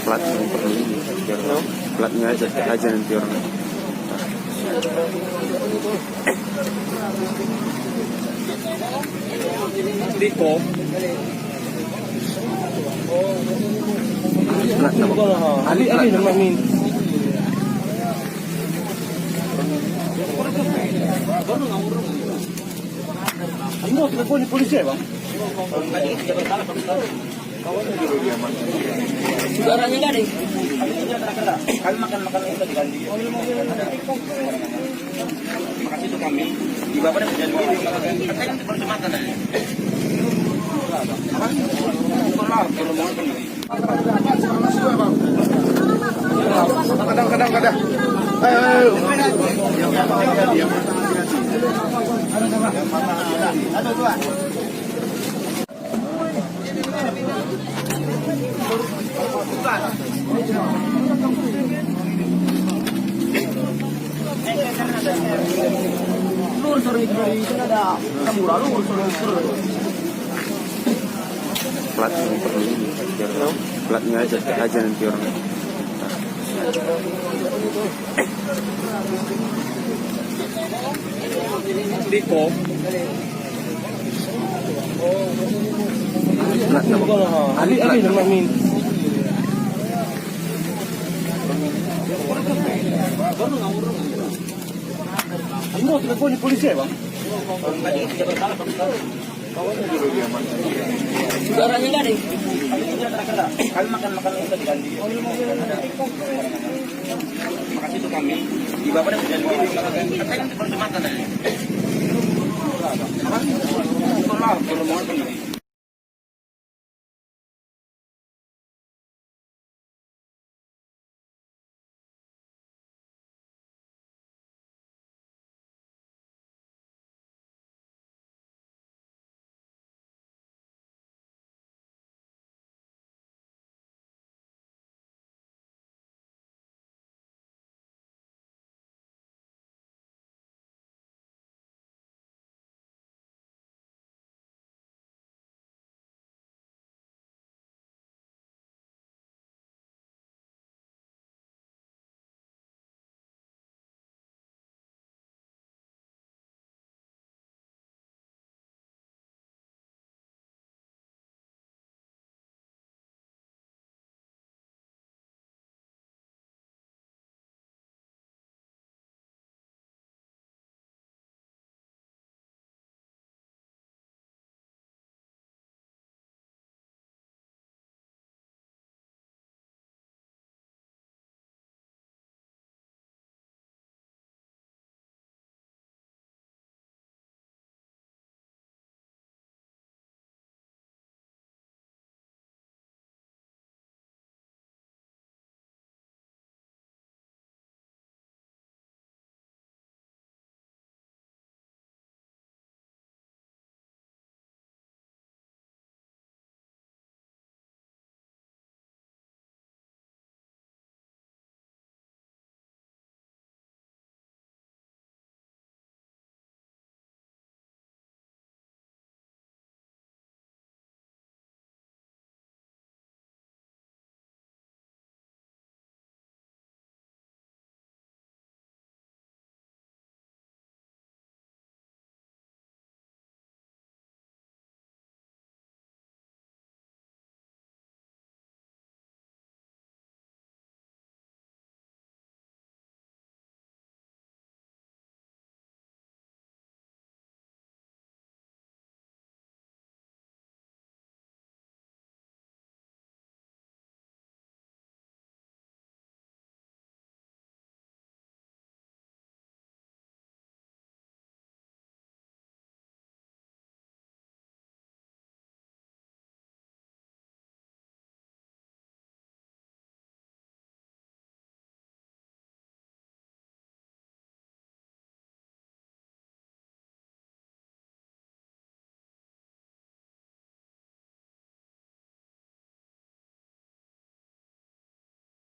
Plat yang perlu ini, biar platnya aja nanti orang. Diko. Plat nama. Ali nama min. Ini telepon polisi ya, Bang? Saudaranya enggak deh. Kami makan itu diganti. Makasih itu kami. Di Bapak dan jangan begini. Katanya kan perjematan aja. Kadang. Ayo. Ada dua. Plat yang perlu ini, biar platnya aja nanti orang. Diko. Plat nama. Ali nama min. Ini telepon polisi ya, Bang? Saudaranya enggak deh. Kami makan itu diganti. Makasih itu kami. Di Bapak dan jangan begini. Katanya kan perjematan aja.